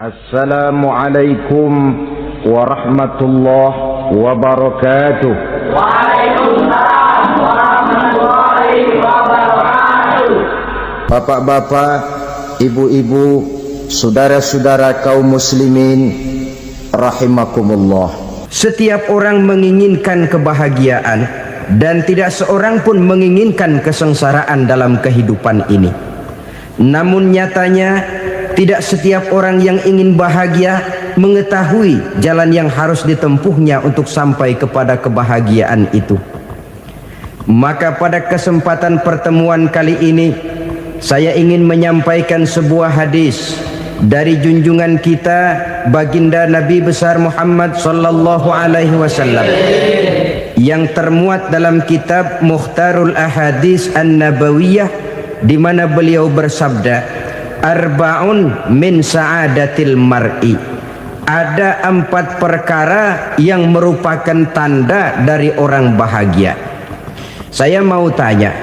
Assalamualaikum warahmatullahi wabarakatuh. Waalaikumsalam warahmatullahi wabarakatuh. Bapak-bapak, ibu-ibu, saudara-saudara kaum muslimin rahimakumullah. Setiap orang menginginkan kebahagiaan dan tidak seorang pun menginginkan kesengsaraan dalam kehidupan ini. Namun nyatanya tidak setiap orang yang ingin bahagia mengetahui jalan yang harus ditempuhnya untuk sampai kepada kebahagiaan itu. Maka pada kesempatan pertemuan kali ini saya ingin menyampaikan sebuah hadis dari junjungan kita baginda Nabi besar Muhammad sallallahu alaihi wasallam yang termuat dalam kitab Mukhtarul Ahadits An-Nabawiyah, di mana beliau bersabda, Arba'un min sa'adatil mar'i. Ada 4 perkara yang merupakan tanda dari orang bahagia. Saya mau tanya,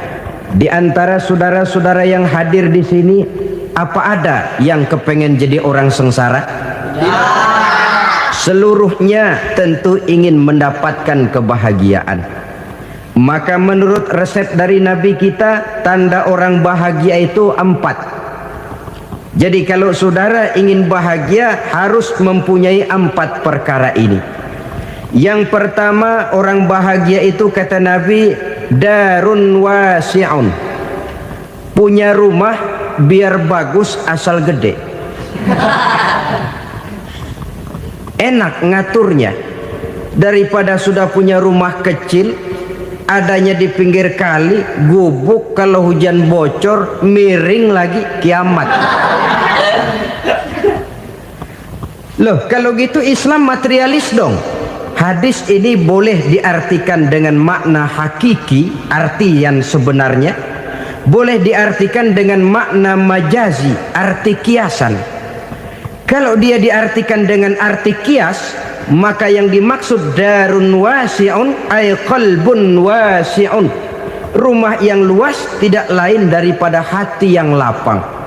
di antara saudara-saudara yang hadir di sini, apa ada yang kepengen jadi orang sengsara? Ya. Seluruhnya tentu ingin mendapatkan kebahagiaan. Maka menurut resep dari Nabi kita, tanda orang bahagia itu 4. Jadi kalau saudara ingin bahagia harus mempunyai 4 perkara ini. Yang pertama, orang bahagia itu kata Nabi, darun wasi'un. Punya rumah biar bagus asal gede. Enak ngaturnya. Daripada sudah punya rumah kecil, adanya di pinggir kali, gubuk, kalau hujan bocor, miring lagi, kiamat. Loh, kalau gitu Islam materialis dong. Hadis ini boleh diartikan dengan makna hakiki, arti yang sebenarnya. Boleh diartikan dengan makna majazi, arti kiasan. Kalau dia diartikan dengan arti kias, maka yang dimaksud darun wasi'un ay qalbun wasi'un. Rumah yang luas tidak lain daripada hati yang lapang.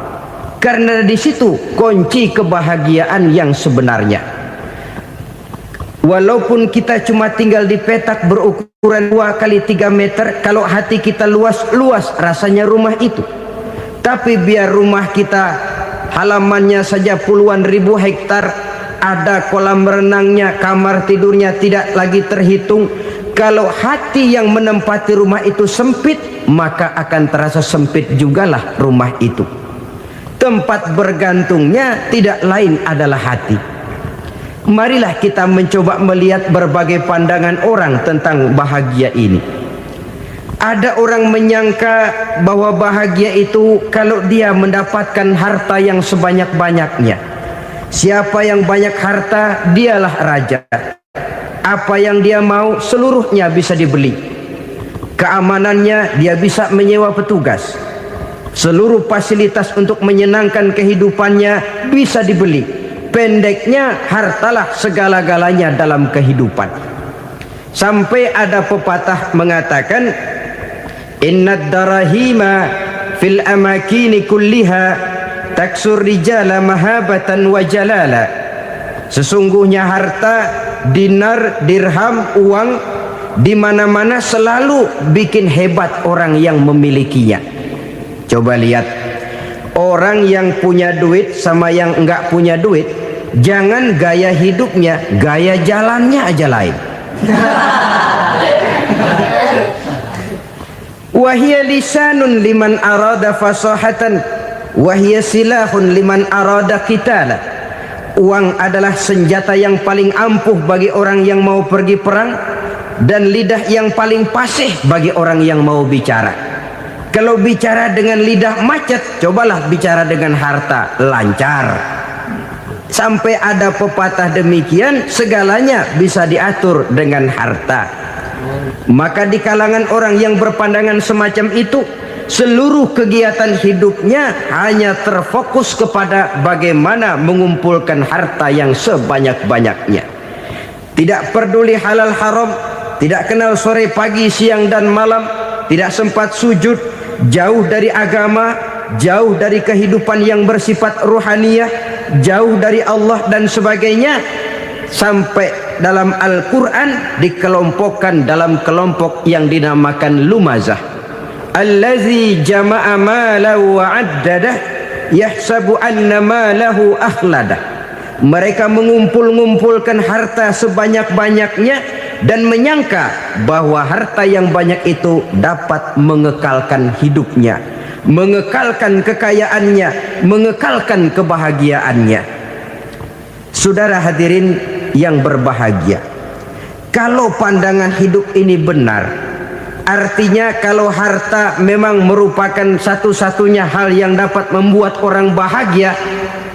Karena di situ kunci kebahagiaan yang sebenarnya. Walaupun kita cuma tinggal di petak berukuran 2 kali 3 meter, kalau hati kita luas-luas rasanya rumah itu. Tapi biar rumah kita halamannya saja puluhan ribu hektar, ada kolam renangnya, kamar tidurnya tidak lagi terhitung. Kalau hati yang menempati rumah itu sempit, maka akan terasa sempit jugalah rumah itu. Tempat bergantungnya tidak lain adalah hati. Marilah kita mencoba melihat berbagai pandangan orang tentang bahagia ini. Ada orang menyangka bahwa bahagia itu kalau dia mendapatkan harta yang sebanyak-banyaknya. Siapa yang banyak harta, dialah raja. Apa yang dia mau, seluruhnya bisa dibeli. Keamanannya, dia bisa menyewa petugas. Seluruh fasilitas untuk menyenangkan kehidupannya bisa dibeli. Pendeknya, hartalah segala-galanya dalam kehidupan. Sampai ada pepatah mengatakan, innad darahima fil amakini kulliha taksur rijala mahabatan wa jalala. Sesungguhnya harta, dinar, dirham, uang di mana-mana selalu bikin hebat orang yang memilikinya. Coba lihat, orang yang punya duit sama yang enggak punya duit, jangan gaya hidupnya, gaya jalannya aja lain. Wahia lisanun liman arada fasahatan, wahia silahun liman arada qitala. Uang adalah senjata yang paling ampuh bagi orang yang mau pergi perang, dan lidah yang paling fasih bagi orang yang mau bicara. Kalau bicara dengan lidah macet, cobalah bicara dengan harta, lancar. Sampai ada pepatah demikian, segalanya bisa diatur dengan harta. Maka di kalangan orang yang berpandangan semacam itu, seluruh kegiatan hidupnya hanya terfokus kepada bagaimana mengumpulkan harta yang sebanyak-banyaknya. Tidak peduli halal haram, tidak kenal sore pagi siang dan malam, tidak sempat sujud, jauh dari agama, jauh dari kehidupan yang bersifat ruhaniyah, jauh dari Allah dan sebagainya, sampai dalam Al-Quran dikelompokkan dalam kelompok yang dinamakan lumazah. Allazi jama'a malahu wa 'addadah yahsabu anna malahu akhladah. Mereka mengumpul-ngumpulkan harta sebanyak-banyaknya dan menyangka bahwa harta yang banyak itu dapat mengekalkan hidupnya, mengekalkan kekayaannya, mengekalkan kebahagiaannya. Saudara hadirin yang berbahagia, kalau pandangan hidup ini benar, artinya kalau harta memang merupakan satu-satunya hal yang dapat membuat orang bahagia,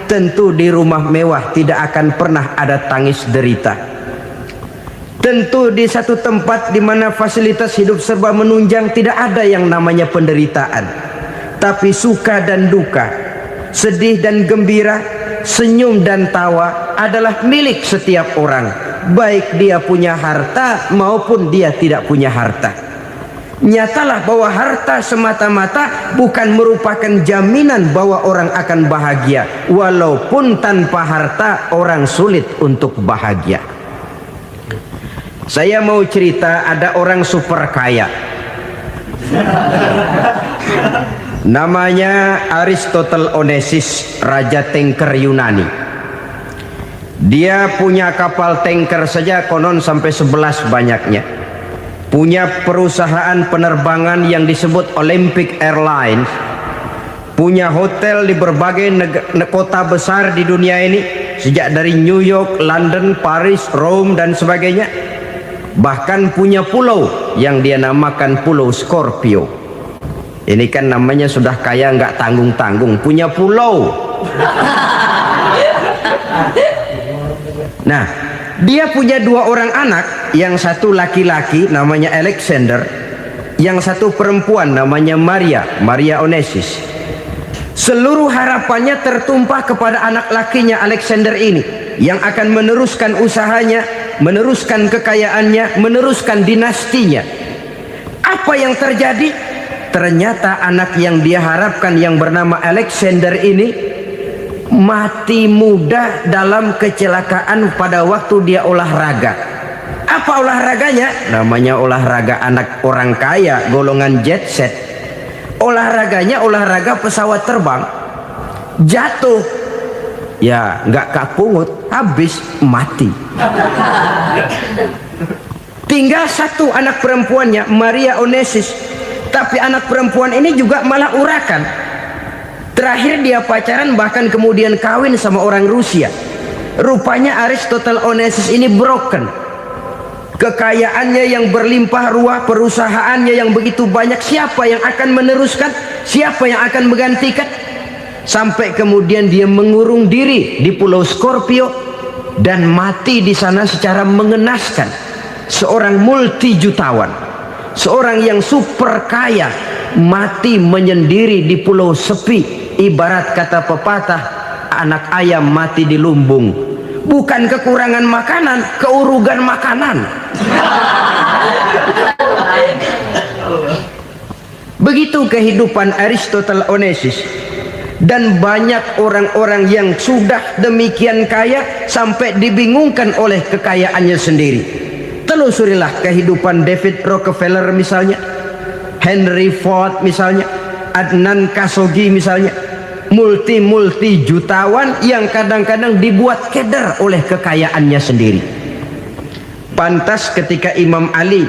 tentu di rumah mewah tidak akan pernah ada tangis derita. Tentu di satu tempat di mana fasilitas hidup serba menunjang tidak ada yang namanya penderitaan. Tapi suka dan duka, sedih dan gembira, senyum dan tawa adalah milik setiap orang, baik dia punya harta maupun dia tidak punya harta. Nyatalah bahwa harta semata-mata bukan merupakan jaminan bahwa orang akan bahagia, walaupun tanpa harta orang sulit untuk bahagia. Saya mau cerita, ada orang super kaya, namanya Aristotle Onesimus, raja tanker Yunani. Dia punya kapal tanker saja konon sampai 11 banyaknya. Punya perusahaan penerbangan yang disebut Olympic Airlines, punya hotel di berbagai kota besar di dunia ini, sejak dari New York, London, Paris, Rome dan sebagainya. Bahkan punya pulau yang dia namakan Pulau Scorpio. Ini kan namanya sudah kaya nggak tanggung-tanggung, punya pulau. Nah, dia punya 2 orang anak, yang satu laki-laki namanya Alexander, yang satu perempuan namanya Maria Onesimus. Seluruh harapannya tertumpah kepada anak lakinya Alexander ini, yang akan meneruskan usahanya, meneruskan kekayaannya, meneruskan dinastinya. Apa yang terjadi? Ternyata anak yang dia harapkan yang bernama Alexander ini mati muda dalam kecelakaan pada waktu dia olahraga. Apa olahraganya? Namanya olahraga anak orang kaya, golongan jet set. Olahraganya olahraga pesawat terbang. Jatuh, ya nggak kapungut, habis mati. Tinggal satu anak perempuannya, Maria Onesimus. Tapi anak perempuan ini juga malah urakan. Terakhir dia pacaran, bahkan kemudian kawin sama orang Rusia. Rupanya Aristotle Onesimus ini broken. Kekayaannya yang berlimpah ruah, perusahaannya yang begitu banyak, siapa yang akan meneruskan? Siapa yang akan menggantikan? Sampai kemudian dia mengurung diri di Pulau Scorpio dan mati di sana secara mengenaskan. Seorang multi jutawan, seorang yang super kaya, mati menyendiri di pulau sepi. Ibarat kata pepatah, anak ayam mati di lumbung. Bukan kekurangan makanan, keurugan makanan. Begitu kehidupan Aristotle Onesimus. Dan banyak orang-orang yang sudah demikian kaya sampai dibingungkan oleh kekayaannya sendiri. Telusurilah kehidupan David Rockefeller misalnya, Henry Ford misalnya, Adnan Khashoggi misalnya, multi jutawan yang kadang-kadang dibuat keder oleh kekayaannya sendiri. Pantas ketika Imam Ali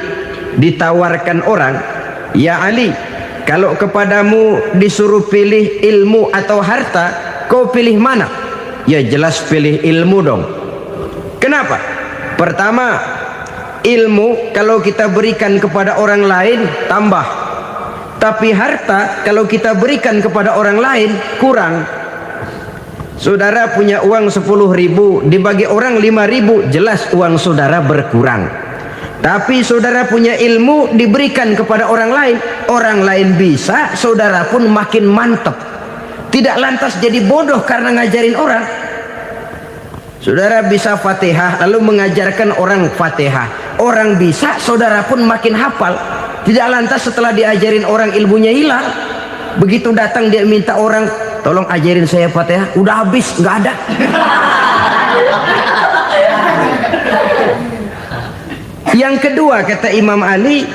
ditawarkan orang, "Ya Ali, kalau kepadamu disuruh pilih ilmu atau harta, kau pilih mana?" Ya jelas pilih ilmu dong. Kenapa? Pertama, ilmu kalau kita berikan kepada orang lain tambah. Tapi harta kalau kita berikan kepada orang lain kurang. Saudara punya uang 10.000, dibagi orang 5.000, jelas uang saudara berkurang. Tapi saudara punya ilmu, diberikan kepada orang lain bisa, saudara pun makin mantep. Tidak lantas jadi bodoh karena ngajarin orang. Saudara bisa Fatihah lalu mengajarkan orang Fatihah, orang bisa, saudara pun makin hafal. Tidak lantas setelah diajarin orang ilmunya hilang. Begitu datang dia minta orang tolong ajarin saya Fatihah. Udah habis, nggak ada. Yang kedua kata Imam Ali,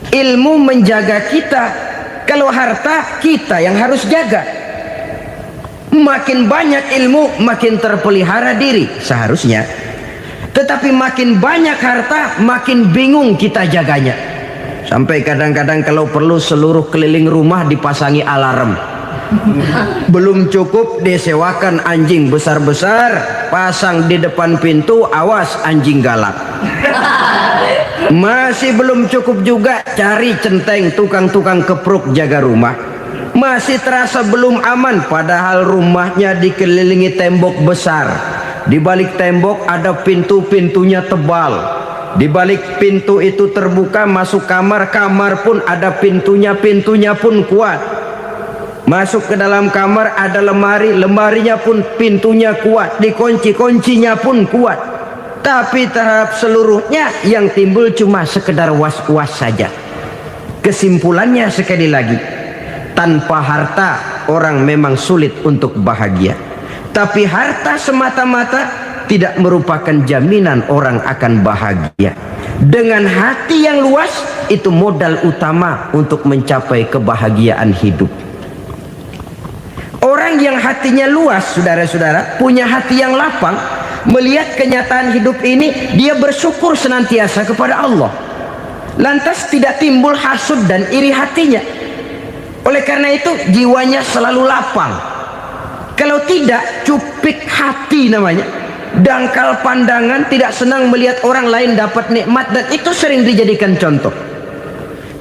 ilmu menjaga kita. Kalau harta, kita yang harus jaga. Makin banyak ilmu, makin terpelihara diri seharusnya. Tetapi makin banyak harta, makin bingung kita jaganya. Sampai kadang-kadang kalau perlu seluruh keliling rumah dipasangi alarm. Belum cukup, disewakan anjing besar-besar, pasang di depan pintu, awas anjing galak. Masih belum cukup juga, cari centeng tukang-tukang kepruk jaga rumah. Masih terasa belum aman, padahal rumahnya dikelilingi tembok besar. Di balik tembok ada pintu-pintunya tebal. Di balik pintu itu terbuka masuk kamar, kamar pun ada pintunya, pintunya pun kuat. Masuk ke dalam kamar ada lemari, lemarinya pun pintunya kuat, dikunci, kuncinya pun kuat. Tapi terhadap seluruhnya yang timbul cuma sekedar was-was saja. Kesimpulannya sekali lagi, tanpa harta orang memang sulit untuk bahagia. Tapi harta semata-mata tidak merupakan jaminan orang akan bahagia. Dengan hati yang luas, itu modal utama untuk mencapai kebahagiaan hidup. Orang yang hatinya luas, saudara-saudara, punya hati yang lapang, melihat kenyataan hidup ini, dia bersyukur senantiasa kepada Allah. Lantas tidak timbul hasud dan iri hatinya. Oleh karena itu jiwanya selalu lapang. Kalau tidak, cupik hati namanya, dangkal pandangan, tidak senang melihat orang lain dapat nikmat, dan itu sering dijadikan contoh.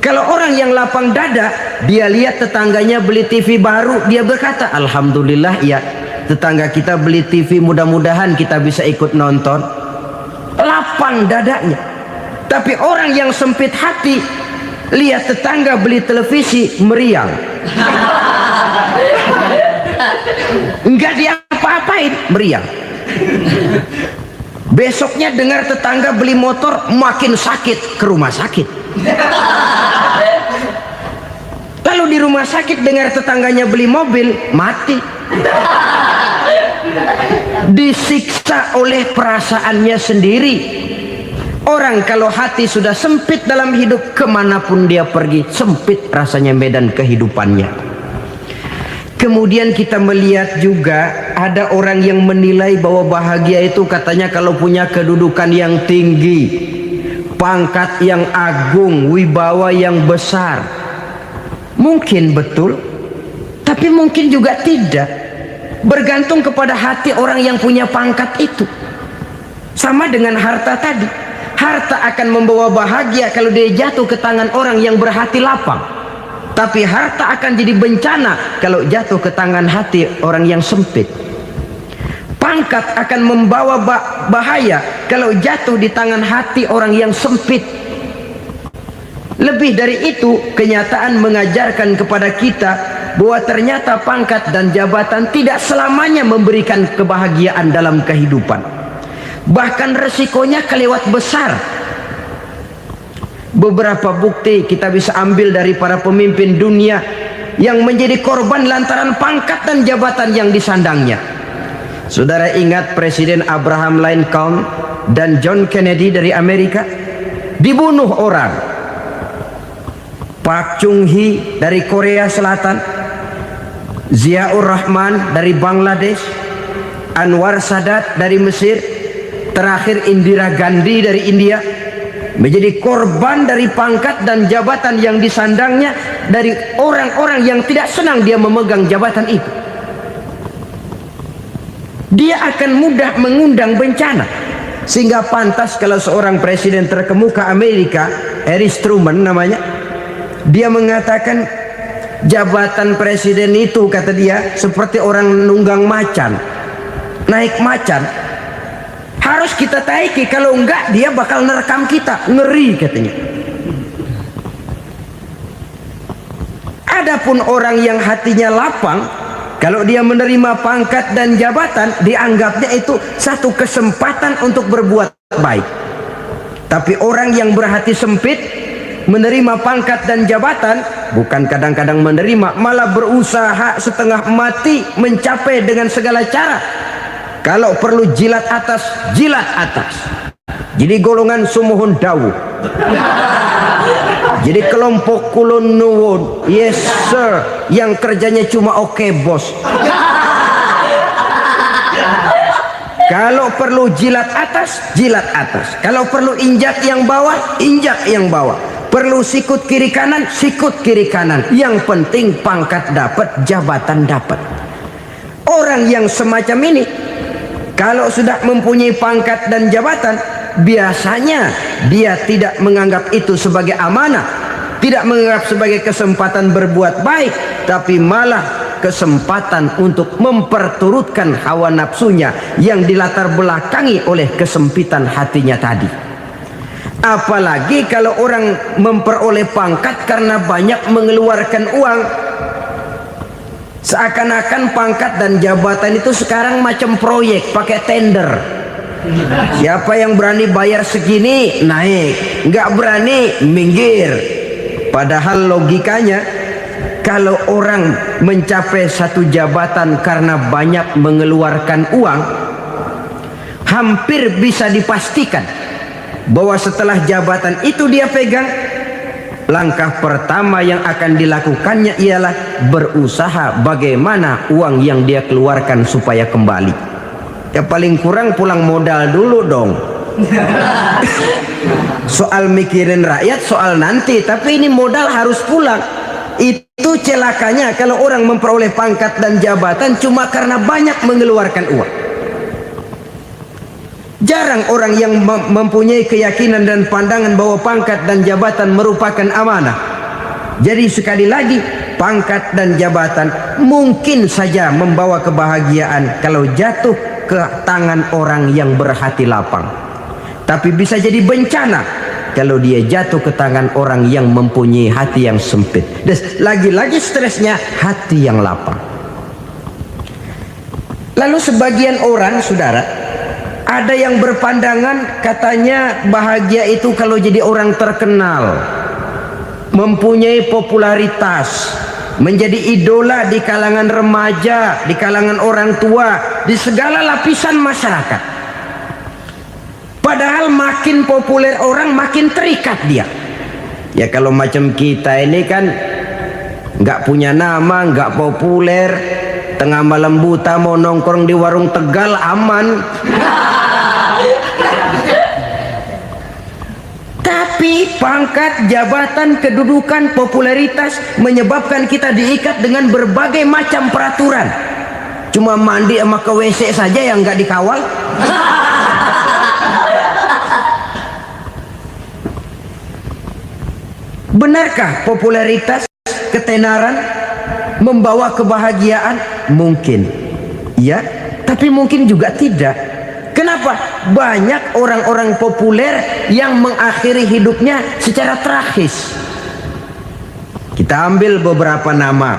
Kalau orang yang lapang dada, dia lihat tetangganya beli TV baru, dia berkata, alhamdulillah ya, tetangga kita beli TV, mudah-mudahan kita bisa ikut nonton. Lapang dadanya. Tapi orang yang sempit hati, lihat tetangga beli televisi, meriang. Enggak diapa-apain, meriang. Besoknya dengar tetangga beli motor, makin sakit, ke rumah sakit. Lalu di rumah sakit dengar tetangganya beli mobil, mati. Disiksa oleh perasaannya sendiri. Orang kalau hati sudah sempit dalam hidup, kemanapun dia pergi, sempit rasanya medan kehidupannya. Kemudian kita melihat juga ada orang yang menilai bahwa bahagia itu katanya kalau punya kedudukan yang tinggi, pangkat yang agung, wibawa yang besar. Mungkin betul, tapi mungkin juga tidak. Bergantung kepada hati orang yang punya pangkat itu. Sama dengan harta tadi. Harta akan membawa bahagia kalau dia jatuh ke tangan orang yang berhati lapang. Tapi harta akan jadi bencana kalau jatuh ke tangan hati orang yang sempit. Pangkat akan membawa bahaya kalau jatuh di tangan hati orang yang sempit. Lebih dari itu, kenyataan mengajarkan kepada kita bahwa ternyata pangkat dan jabatan tidak selamanya memberikan kebahagiaan dalam kehidupan. Bahkan resikonya kelewat besar. Beberapa bukti kita bisa ambil dari para pemimpin dunia yang menjadi korban lantaran pangkat dan jabatan yang disandangnya. Saudara ingat Presiden Abraham Lincoln dan John Kennedy dari Amerika? Dibunuh orang. Park Chung-hee dari Korea Selatan, Ziaur Rahman dari Bangladesh, Anwar Sadat dari Mesir, terakhir Indira Gandhi dari India, menjadi korban dari pangkat dan jabatan yang disandangnya dari orang-orang yang tidak senang dia memegang jabatan itu. Dia akan mudah mengundang bencana, sehingga pantas kalau seorang presiden terkemuka Amerika, Harry Truman namanya, dia mengatakan jabatan presiden itu, kata dia, seperti orang nunggang macan, naik macan. Harus kita taiki, kalau enggak dia bakal nerekam kita, ngeri katanya. Adapun orang yang hatinya lapang, kalau dia menerima pangkat dan jabatan, dianggapnya itu satu kesempatan untuk berbuat baik. Tapi orang yang berhati sempit, menerima pangkat dan jabatan, bukan kadang-kadang menerima, malah berusaha setengah mati mencapai dengan segala cara. Kalau perlu jilat atas, jilat atas. Jadi golongan sumuhun dawu. Jadi kelompok kulon nuwun, yes sir, yang kerjanya cuma oke bos. Kalau perlu jilat atas, jilat atas. Kalau perlu injak yang bawah, injak yang bawah. Perlu sikut kiri kanan, sikut kiri kanan. Yang penting pangkat dapat, jabatan dapat. Orang yang semacam ini, kalau sudah mempunyai pangkat dan jabatan, biasanya dia tidak menganggap itu sebagai amanah, tidak menganggap sebagai kesempatan berbuat baik, tapi malah kesempatan untuk memperturutkan hawa nafsunya yang dilatar belakangi oleh kesempitan hatinya tadi. Apalagi kalau orang memperoleh pangkat karena banyak mengeluarkan uang, seakan-akan pangkat dan jabatan itu sekarang macam proyek pakai tender. Siapa yang berani bayar segini naik, nggak berani minggir. Padahal logikanya, kalau orang mencapai satu jabatan karena banyak mengeluarkan uang, hampir bisa dipastikan bahwa setelah jabatan itu dia pegang, langkah pertama yang akan dilakukannya ialah berusaha bagaimana uang yang dia keluarkan supaya kembali. Ya paling kurang pulang modal dulu dong. Soal mikirin rakyat soal nanti, tapi ini modal harus pulang. Itu celakanya kalau orang memperoleh pangkat dan jabatan cuma karena banyak mengeluarkan uang. Jarang orang yang mempunyai keyakinan dan pandangan bahwa pangkat dan jabatan merupakan amanah. Jadi sekali lagi, pangkat dan jabatan mungkin saja membawa kebahagiaan kalau jatuh ke tangan orang yang berhati lapang. Tapi bisa jadi bencana kalau dia jatuh ke tangan orang yang mempunyai hati yang sempit. Dan lagi-lagi stresnya hati yang lapang. Lalu sebagian orang, saudara, ada yang berpandangan katanya bahagia itu kalau jadi orang terkenal, mempunyai popularitas, menjadi idola di kalangan remaja, di kalangan orang tua, di segala lapisan masyarakat. Padahal makin populer orang makin terikat dia. Ya kalau macam kita ini kan nggak punya nama, nggak populer, tengah malam buta mau nongkrong di warung Tegal aman. Tapi pangkat, jabatan, kedudukan, popularitas menyebabkan kita diikat dengan berbagai macam peraturan. Cuma mandi sama ke WC saja yang nggak dikawal. Benarkah popularitas, ketenaran membawa kebahagiaan? Mungkin ya, tapi mungkin juga tidak. Kenapa? Banyak orang-orang populer yang mengakhiri hidupnya secara tragis. Kita ambil beberapa nama.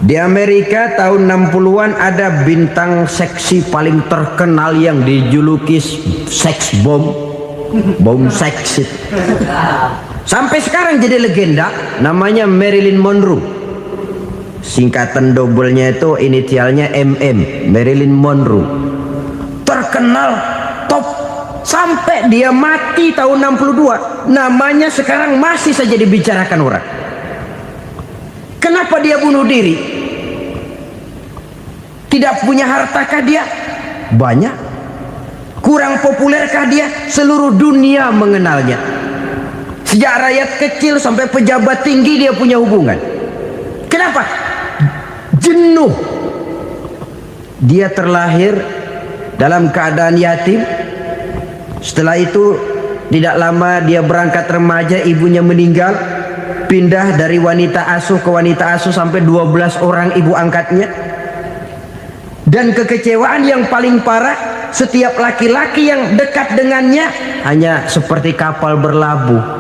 Di Amerika tahun 60-an ada bintang seksi paling terkenal yang dijuluki seks bom, bom seksi. Sampai sekarang jadi legenda, namanya Marilyn Monroe. Singkatan double-nya itu inisialnya MM, Marilyn Monroe. Terkenal, top, sampai dia mati tahun 62. Namanya sekarang masih saja dibicarakan orang. Kenapa dia bunuh diri? Tidak punya hartakah dia? Banyak. Kurang populerkah dia? Seluruh dunia mengenalnya. Sejak rakyat kecil sampai pejabat tinggi dia punya hubungan. Kenapa? Jenuh. Dia terlahir dalam keadaan yatim. Setelah itu tidak lama dia berangkat remaja, ibunya meninggal. Pindah dari wanita asuh ke wanita asuh sampai 12 orang ibu angkatnya. Dan kekecewaan yang paling parah, setiap laki-laki yang dekat dengannya hanya seperti kapal berlabuh.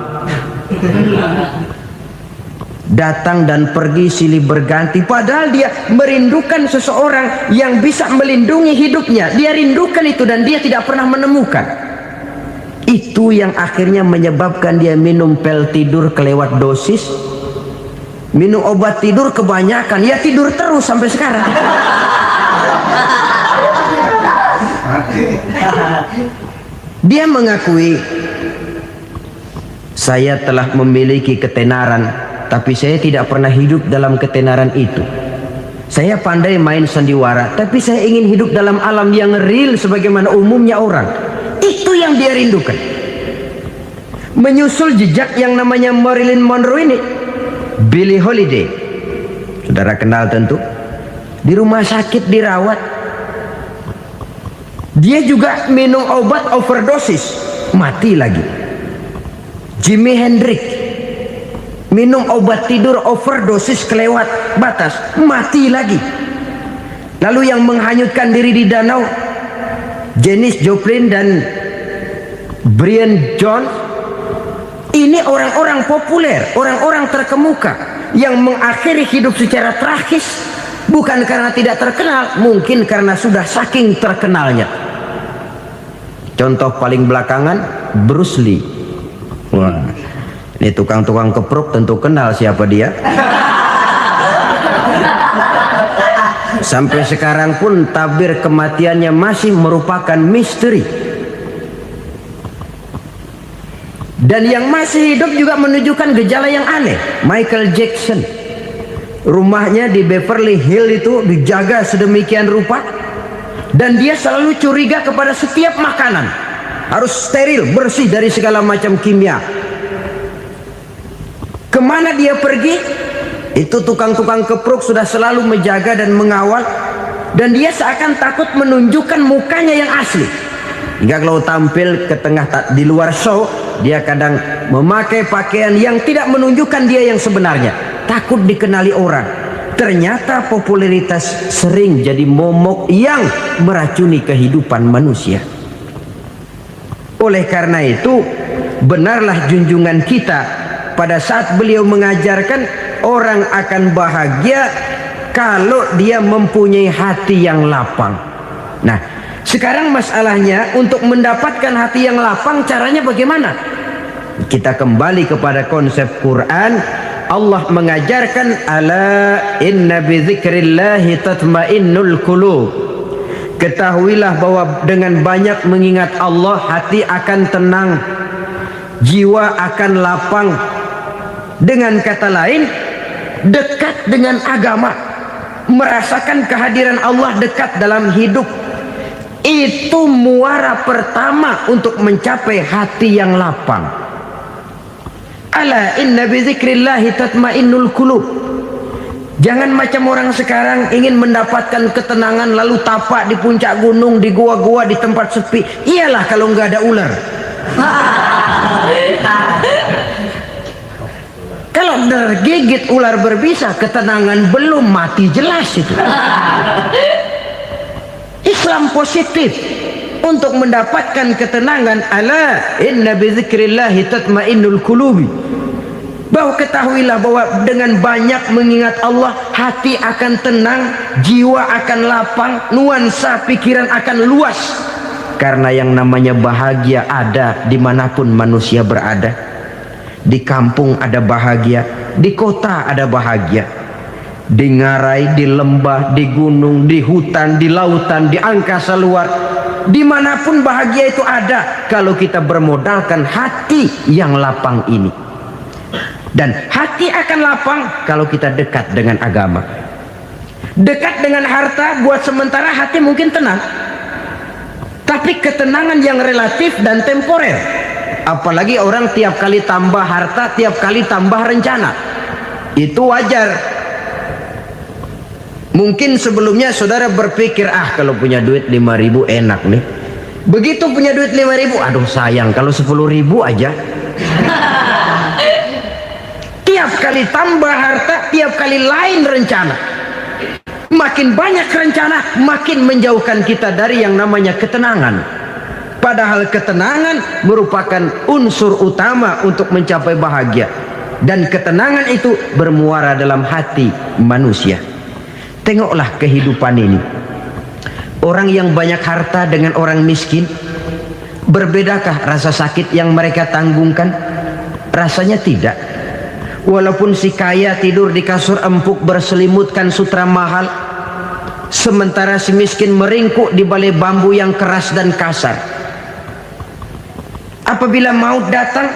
Datang dan pergi silih berganti, padahal dia merindukan seseorang yang bisa melindungi hidupnya. Dia rindukan itu dan dia tidak pernah menemukan. Itu yang akhirnya menyebabkan dia minum pil tidur kelewat dosis, minum obat tidur kebanyakan, ya tidur terus sampai sekarang. Dia mengakui, saya telah memiliki ketenaran, tapi saya tidak pernah hidup dalam ketenaran itu. Saya pandai main sandiwara, tapi saya ingin hidup dalam alam yang real sebagaimana umumnya orang. Itu yang dia rindukan. Menyusul jejak yang namanya Marilyn Monroe ini, Billie Holiday, saudara kenal tentu, di rumah sakit dirawat. Dia juga minum obat overdosis, mati lagi. Jimi Hendrix minum obat tidur overdosis kelewat batas, mati lagi. Lalu yang menghanyutkan diri di danau, Janis Joplin dan Brian Jones. Ini orang-orang populer, orang-orang terkemuka yang mengakhiri hidup secara tragis, bukan karena tidak terkenal, mungkin karena sudah saking terkenalnya. Contoh paling belakangan, Bruce Lee. Wah, ini tukang-tukang keprok tentu kenal siapa dia. Sampai sekarang pun tabir kematiannya masih merupakan misteri. Dan yang masih hidup juga menunjukkan gejala yang aneh. Michael Jackson, rumahnya di Beverly Hills itu dijaga sedemikian rupa, dan dia selalu curiga kepada setiap makanan harus steril, bersih dari segala macam kimia. Kemana dia pergi, itu tukang-tukang keprok sudah selalu menjaga dan mengawal, dan dia seakan takut menunjukkan mukanya yang asli. Hingga kalau tampil ke tengah di luar show, dia kadang memakai pakaian yang tidak menunjukkan dia yang sebenarnya, takut dikenali orang. Ternyata popularitas sering jadi momok yang meracuni kehidupan manusia. Oleh karena itu, benarlah junjungan kita pada saat beliau mengajarkan orang akan bahagia kalau dia mempunyai hati yang lapang. Nah, sekarang masalahnya untuk mendapatkan hati yang lapang, caranya bagaimana? Kita kembali kepada konsep Quran. Allah mengajarkan, ala inna bi dzikrillahi tatmainnul qulub. Ketahuilah bahwa dengan banyak mengingat Allah, hati akan tenang, jiwa akan lapang. Dengan kata lain, dekat dengan agama, merasakan kehadiran Allah dekat dalam hidup, itu muara pertama untuk mencapai hati yang lapang. Ala inna bi dzikrillahi tatmainnul qulub. Jangan macam orang sekarang ingin mendapatkan ketenangan lalu tapak di puncak gunung, di gua-gua, di tempat sepi. Iyalah kalau nggak ada ular. Kalau tergigit ular berbisa, ketenangan belum, mati jelas itu. Islam positif untuk mendapatkan ketenangan. Ala inna bi dzikrillahi tatmainnul qulubi. Bahwa ketahuilah bahwa dengan banyak mengingat Allah, hati akan tenang, jiwa akan lapang, nuansa pikiran akan luas. Karena yang namanya bahagia ada dimanapun manusia berada. Di kampung ada bahagia, di kota ada bahagia, di ngarai, di lembah, di gunung, di hutan, di lautan, di angkasa luar, dimanapun bahagia itu ada kalau kita bermodalkan hati yang lapang ini. Dan hati akan lapang kalau kita dekat dengan agama. Dekat dengan harta buat sementara hati mungkin tenang, tapi ketenangan yang relatif dan temporer. Apalagi orang tiap kali tambah harta, tiap kali tambah rencana, itu wajar. Mungkin sebelumnya saudara berpikir, kalau punya duit 5.000 enak nih. Begitu punya duit 5.000, aduh sayang kalau 10.000 aja. Tiap kali tambah harta, tiap kali lain rencana. Makin banyak rencana, makin menjauhkan kita dari yang namanya ketenangan. Padahal ketenangan merupakan unsur utama untuk mencapai bahagia. Dan ketenangan itu bermuara dalam hati manusia. Tengoklah kehidupan ini. Orang yang banyak harta dengan orang miskin, Berbedakah rasa sakit yang mereka tanggungkan? Rasanya tidak. Walaupun si kaya tidur di kasur empuk berselimutkan sutra mahal, sementara si miskin meringkuk di balai bambu yang keras dan kasar. Apabila maut datang,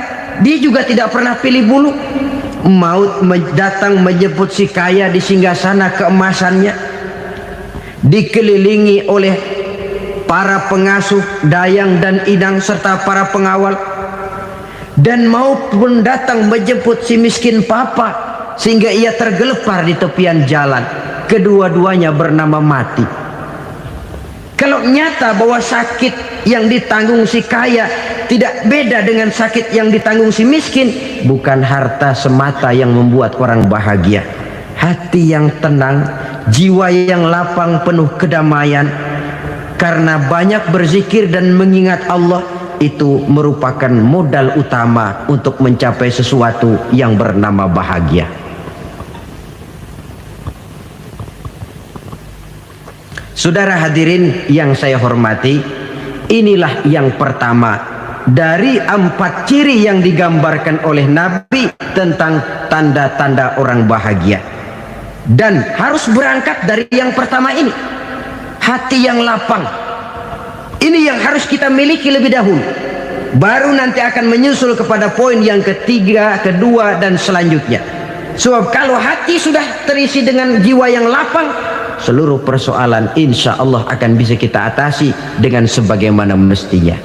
dia juga tidak pernah pilih bulu. Maut datang menjemput si kaya di singgasana keemasannya, dikelilingi oleh para pengasuh, dayang dan idang serta para pengawal. Dan maut pun datang menjemput si miskin papa sehingga ia tergelepar di tepian jalan. Kedua-duanya bernama mati. Kalau nyata bahwa sakit yang ditanggung si kaya tidak beda dengan sakit yang ditanggung si miskin, bukan harta semata yang membuat orang bahagia. Hati yang tenang, jiwa yang lapang penuh kedamaian karena banyak berzikir dan mengingat Allah, itu merupakan modal utama untuk mencapai sesuatu yang bernama bahagia. Saudara hadirin yang saya hormati, inilah yang pertama dari 4 ciri yang digambarkan oleh Nabi tentang tanda-tanda orang bahagia. Dan harus berangkat dari yang pertama ini, hati yang lapang. Ini yang harus kita miliki lebih dahulu, baru nanti akan menyusul kepada poin yang ketiga, kedua dan selanjutnya. Sebab kalau hati sudah terisi dengan jiwa yang lapang, seluruh persoalan insya Allah akan bisa kita atasi dengan sebagaimana mestinya.